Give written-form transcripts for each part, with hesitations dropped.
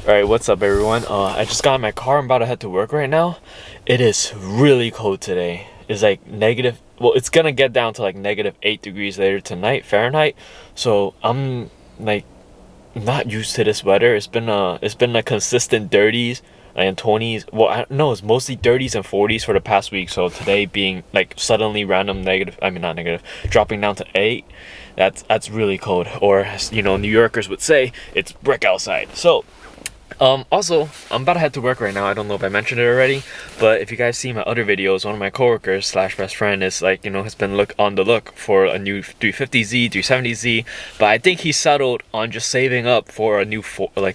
Alright, what's up everyone? I just got in my car. I'm about to head to work right now. It is really cold today. It's like negative, well, it's gonna get down to like -8 degrees later tonight, Fahrenheit. So I'm like not used to this weather. It's been a consistent 30s and 20s. Well, I don't know, it's mostly 30s and 40s for the past week. So today being like suddenly random negative, I mean not negative, dropping down to 8. That's really cold. Or as you know, New Yorkers would say, it's brick outside. So also, I'm about to head to work right now. I don't know if I mentioned it already, but if you guys see my other videos, one of my coworkers slash best friend is like, you know, has been on the look for a new 350Z, 370Z, but I think he settled on just saving up for a new,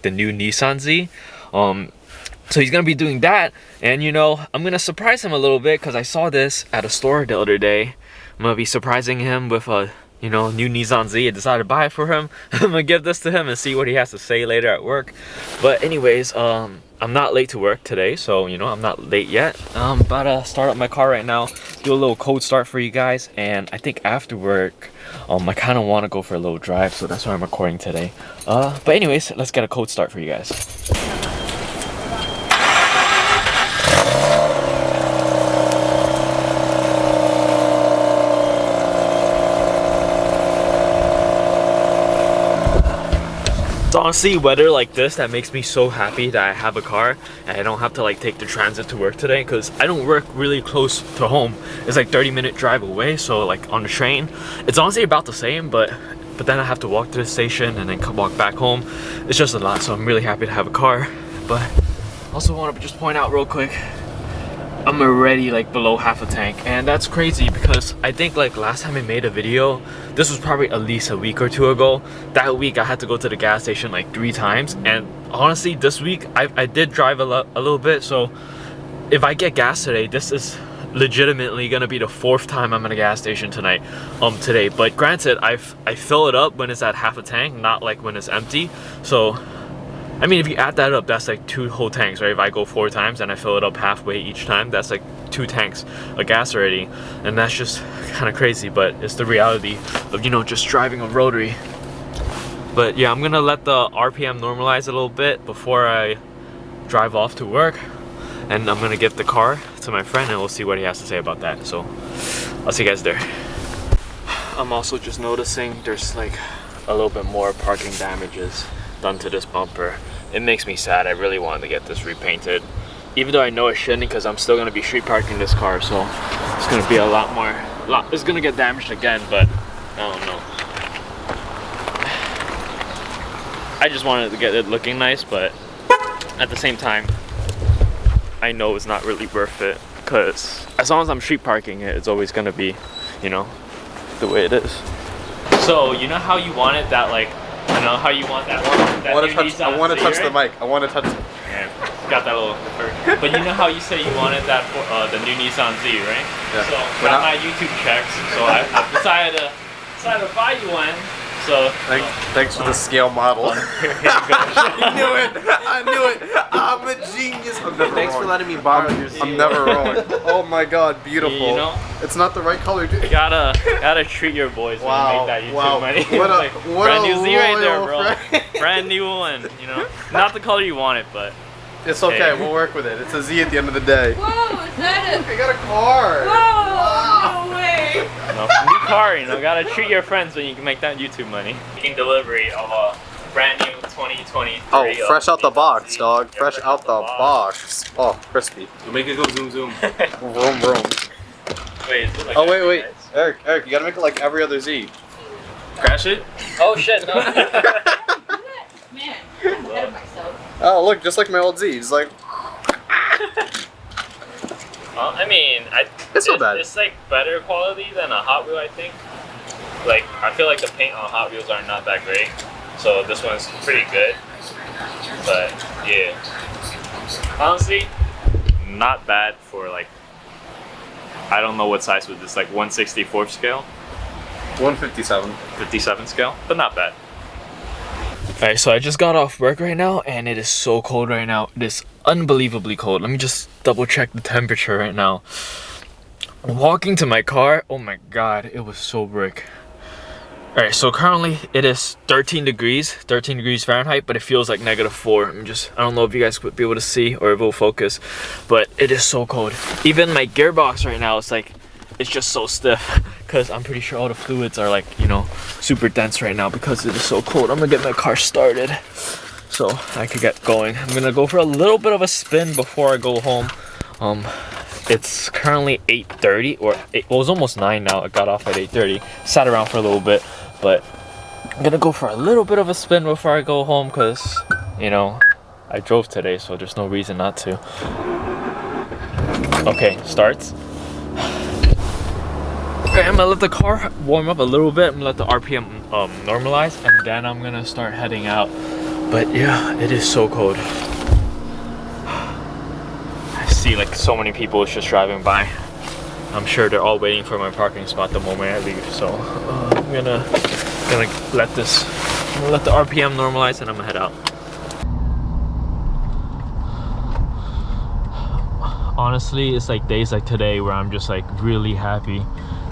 the new Nissan Z. So he's gonna be doing that, and you know, I'm gonna surprise him a little bit because I saw this at a store the other day. I'm gonna be surprising him with a, you know, new Nissan Z. I decided to buy it for him. I'm gonna give this to him and see what he has to say later at work. But anyways, I'm not late to work today, so you know, I'm not late yet. I'm about to start up my car right now, do a little cold start for you guys, and I think after work, I kind of want to go for a little drive, so that's why I'm recording today. But anyways, let's get a cold start for you guys. It's honestly weather like this that makes me so happy that I have a car and I don't have to like take the transit to work today, because I don't work really close to home. It's like 30-minute drive away, so like on the train it's honestly about the same, but then I have to walk to the station and then walk back home. It's just a lot, so I'm really happy to have a car. But also want to just point out real quick, I'm already like below half a tank, and that's crazy because I think like last time I made a video, this was probably at least a week or two ago. That week I had to go to the gas station like 3 times, and honestly this week I did drive a little bit. So if I get gas today, this is legitimately gonna be the 4th time I'm at a gas station today. But granted, I fill it up when it's at half a tank, not like when it's empty. So I mean, if you add that up, that's like 2 whole tanks, right? If I go 4 times and I fill it up halfway each time, that's like 2 tanks of gas already. And that's just kind of crazy, but it's the reality of, you know, just driving a rotary. But yeah, I'm gonna let the RPM normalize a little bit before I drive off to work. And I'm gonna give the car to my friend and we'll see what he has to say about that. So I'll see you guys there. I'm also just noticing there's like a little bit more parking damages done to this bumper. It makes me sad. I really wanted to get this repainted, even though I know I shouldn't, because I'm still gonna be street parking this car, so it's gonna be a lot more. It's gonna get damaged again, but I don't know. I just wanted to get it looking nice, but at the same time, I know it's not really worth it, because as long as I'm street parking it, it's always gonna be, you know, the way it is. So you know how you wanted that, like, I know how you want that one. I want to touch the mic. I want to touch it. Yeah, got that little effort. But you know how you said you wanted that for the new Nissan Z, right? Yeah. So got my YouTube checks. So I decided to buy you one. So thanks for the scale model. Here you go. I knew it. I knew it. I'm a genius. Thanks for letting me borrow your Z. I'm never wrong. Oh my God, beautiful. You know, it's not the right color, dude. You gotta treat your boys when you make that YouTube money. What like, brand new Z right there, bro. Friend. Brand new one. You know, not the color you wanted, but it's okay. We'll work with it. It's a Z at the end of the day. Whoa, is that it? I got a car. Whoa, Wow. no way. No, new car, you know, gotta treat your friends when you can make that YouTube money. Taking delivery of a brand new 2023. Oh, fresh out the box, dog. Fresh out the box. Oh, crispy. So make it go zoom zoom. Vroom vroom. Wait, is it like wait. Eric, you gotta make it like every other Z. Crash it? Oh shit, no. Man, I'm ahead of myself. Oh, look, just like my old Z. It's like. Well, I mean, it's not bad. It's like better quality than a Hot Wheel, I think. Like, I feel like the paint on Hot Wheels are not that great, so this one's pretty good. But yeah, honestly, not bad for like, I don't know what size with this, like 1/64 scale. 157. 57 scale, but not bad. Alright, so I just got off work right now and it is so cold right now. It is unbelievably cold. Let me just double check the temperature right now. Walking to my car, oh my God, it was so brick. All right, so currently it is 13 degrees Fahrenheit, but it feels like -4. I don't know if you guys would be able to see or if it will focus, but it is so cold. Even my gearbox right now, it's just so stiff because I'm pretty sure all the fluids are like, you know, super dense right now because it is so cold. I'm gonna get my car started so I could get going. I'm gonna go for a little bit of a spin before I go home. It's currently 8:30, or well, it was almost 9 now. I got off at 8:30, sat around for a little bit, but I'm gonna go for a little bit of a spin before I go home because, you know, I drove today, so there's no reason not to. Okay, starts. Okay, I'm gonna let the car warm up a little bit. I'm gonna let the RPM normalize, and then I'm gonna start heading out. But yeah, it is so cold. See like so many people just driving by. I'm sure they're all waiting for my parking spot the moment I leave. So I'm gonna let the RPM normalize and I'm gonna head out. Honestly, it's like days like today where I'm just like really happy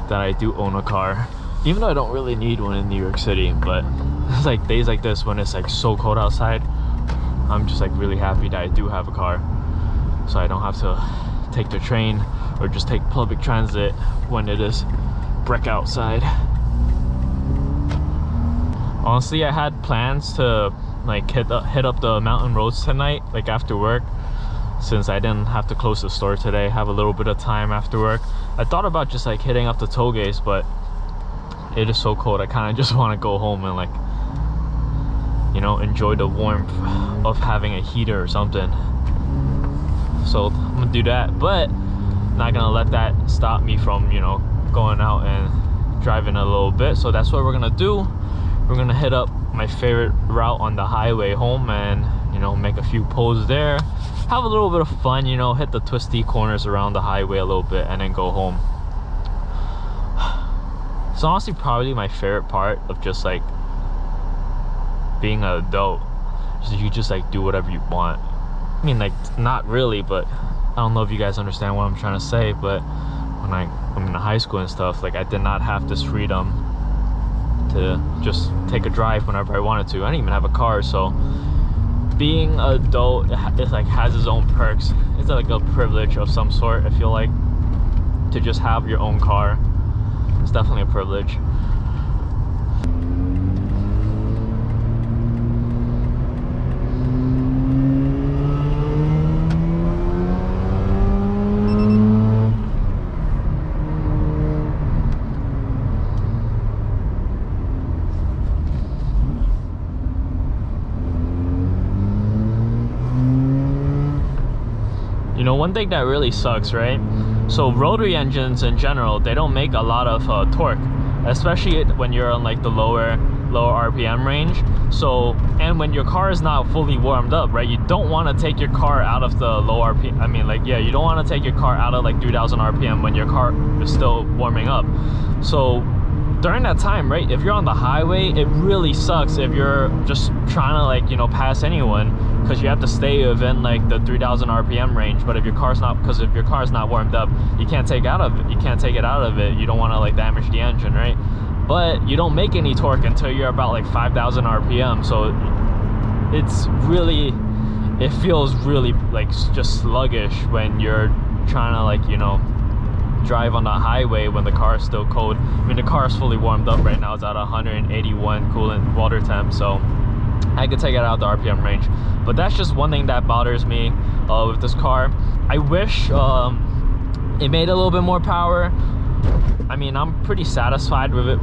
that I do own a car, even though I don't really need one in New York City. But it's like days like this when it's like so cold outside, I'm just like really happy that I do have a car, so I don't have to take the train or just take public transit when it is brick outside. Honestly, I had plans to like hit up the mountain roads tonight, like after work, since I didn't have to close the store today, have a little bit of time after work. I thought about just like hitting up the toll gates, but it is so cold. I kind of just want to go home and like, you know, enjoy the warmth of having a heater or something. So I'm gonna do that, but not gonna let that stop me from, you know, going out and driving a little bit. So that's what we're gonna do. We're gonna hit up my favorite route on the highway home and, you know, make a few pulls there, have a little bit of fun, you know, hit the twisty corners around the highway a little bit, and then go home. It's honestly probably my favorite part of just like being an adult. You just like do whatever you want. I mean, like, not really, but I don't know if you guys understand what I'm trying to say. But when I'm in high school and stuff, like, I did not have this freedom to just take a drive whenever I wanted to. I didn't even have a car. So being an adult, it like has its own perks. It's like a privilege of some sort, I feel like, to just have your own car. It's definitely a privilege. You know, one thing that really sucks, right? So rotary engines in general, they don't make a lot of torque, especially when you're on like the lower RPM range. So, and when your car is not fully warmed up, right? You don't want to take your car out of the low RPM. I mean, like, yeah, you don't want to take your car out of like 3000 RPM when your car is still warming up. So during that time, right, if you're on the highway, it really sucks if you're just trying to, like, you know, pass anyone, because you have to stay within like the 3000 RPM range. But if your car's not, because if your car's not warmed up, you can't take it out of it. You don't want to like damage the engine, right? But you don't make any torque until you're about like 5000 RPM. So it's really, it feels really like just sluggish when you're trying to, like, you know, drive on the highway when the car is still cold. I mean, the car is fully warmed up right now. It's at 181 coolant water temp, so I could take it out of the RPM range. But that's just one thing that bothers me with this car. I wish it made a little bit more power. I mean, I'm pretty satisfied with it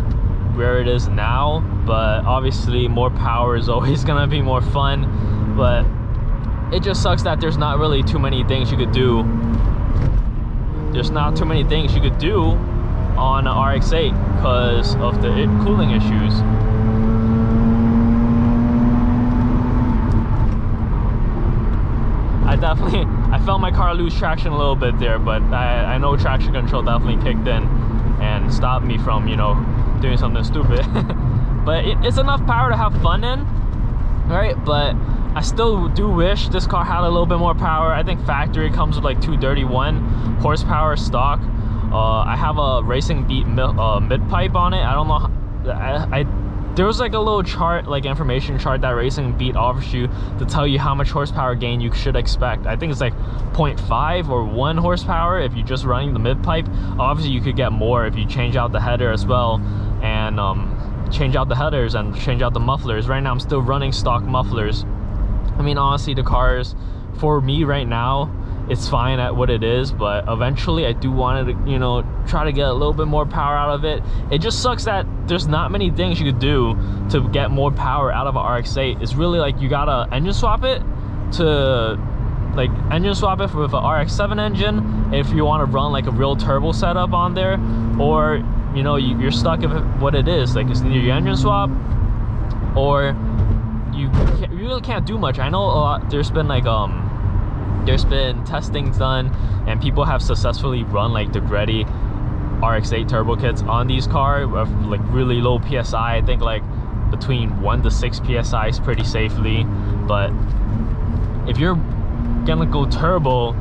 where it is now, but obviously more power is always gonna be more fun. But it just sucks that there's not really too many things you could do. There's not too many things you could do on an Rx8 because of the cooling issues. I felt my car lose traction a little bit there, but I know traction control definitely kicked in and stopped me from, you know, doing something stupid. But it's enough power to have fun in, right? But I still do wish this car had a little bit more power. I think factory comes with like 231 horsepower stock. I have a Racing Beat mid pipe on it. I don't know there was like a little chart, like information chart that Racing Beat offers you to tell you how much horsepower gain you should expect. I think it's like 0.5 or 1 horsepower if you're just running the mid pipe. Obviously you could get more if you change out the header as well, and change out the headers and change out the mufflers. Right now I'm still running stock mufflers. I mean, honestly, the cars for me right now, it's fine at what it is, but eventually I do want to, you know, try to get a little bit more power out of it. It just sucks that there's not many things you could do to get more power out of a RX8. It's really like you gotta engine swap it to, like, engine swap it with a RX7 engine if you want to run like a real turbo setup on there, or you know, you're stuck with what it is. Like, it's either your engine swap or you really can't do much. I know a lot, there's been like there's been testing done and people have successfully run like the Greddy RX8 turbo kits on these cars with like really low PSI. I think like between 1 to 6 PSI is pretty safely. But if you're gonna go turbo,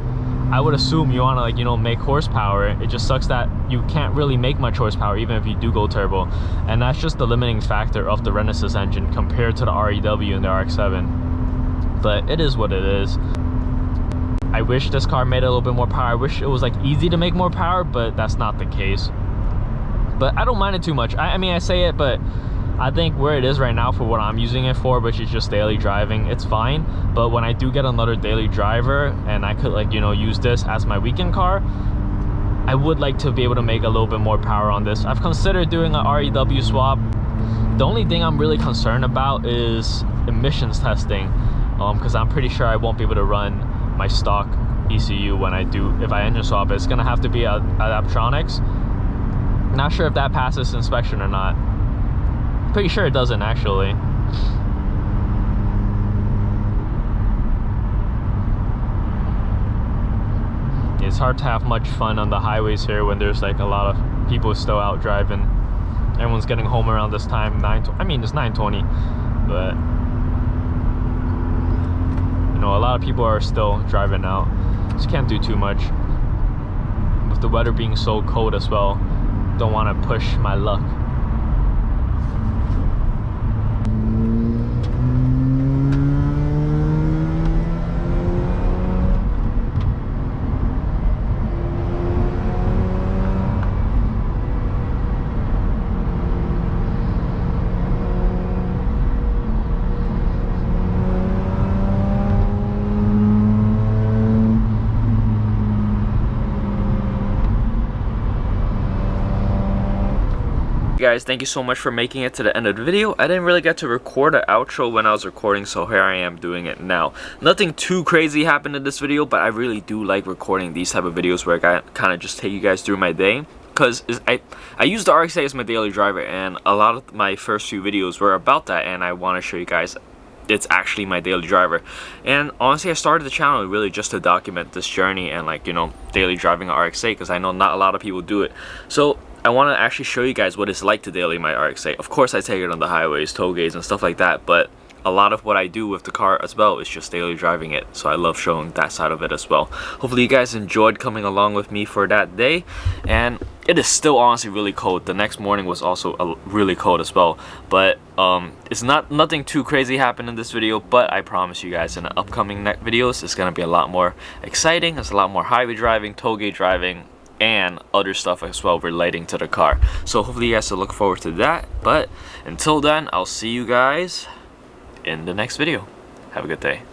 I would assume you want to, like, you know, make horsepower. It just sucks that you can't really make much horsepower even if you do go turbo, and that's just the limiting factor of the Renesis engine compared to the REW and the RX-7. But it is what it is. I wish this car made a little bit more power. I wish it was like easy to make more power, but that's not the case. But I don't mind it too much. I mean, I say it, but I think where it is right now for what I'm using it for, which is just daily driving, it's fine. But when I do get another daily driver and I could, like, you know, use this as my weekend car, I would like to be able to make a little bit more power on this. I've considered doing an REW swap. The only thing I'm really concerned about is emissions testing, because I'm pretty sure I won't be able to run my stock ECU when I do, if I engine swap it. It's gonna have to be at Aptronics. Not sure if that passes inspection or not. Pretty sure it doesn't, actually. It's hard to have much fun on the highways here when there's like a lot of people still out driving. Everyone's getting home around this time. I mean, it's 9:20, but you know, a lot of people are still driving out, so you can't do too much. With the weather being so cold as well, don't want to push my luck. Guys, thank you so much for making it to the end of the video. I didn't really get to record an outro when I was recording, so here I am doing it now. Nothing too crazy happened in this video, but I really do like recording these type of videos where I kind of just take you guys through my day, because I use the RX8 as my daily driver, and a lot of my first few videos were about that, and I want to show you guys it's actually my daily driver. And honestly, I started the channel really just to document this journey and, like, you know, daily driving an RX8, because I know not a lot of people do it. So I want to actually show you guys what it's like to daily my RX8. Of course, I take it on the highways, toll gates, and stuff like that, but a lot of what I do with the car as well is just daily driving it. So I love showing that side of it as well. Hopefully you guys enjoyed coming along with me for that day. And it is still honestly really cold. The next morning was also really cold as well. But it's nothing too crazy happened in this video, but I promise you guys in the upcoming videos it's gonna be a lot more exciting. There's a lot more highway driving, toll gate driving, and other stuff as well relating to the car. So hopefully you guys will look forward to that. But until then, I'll see you guys in the next video. Have a good day.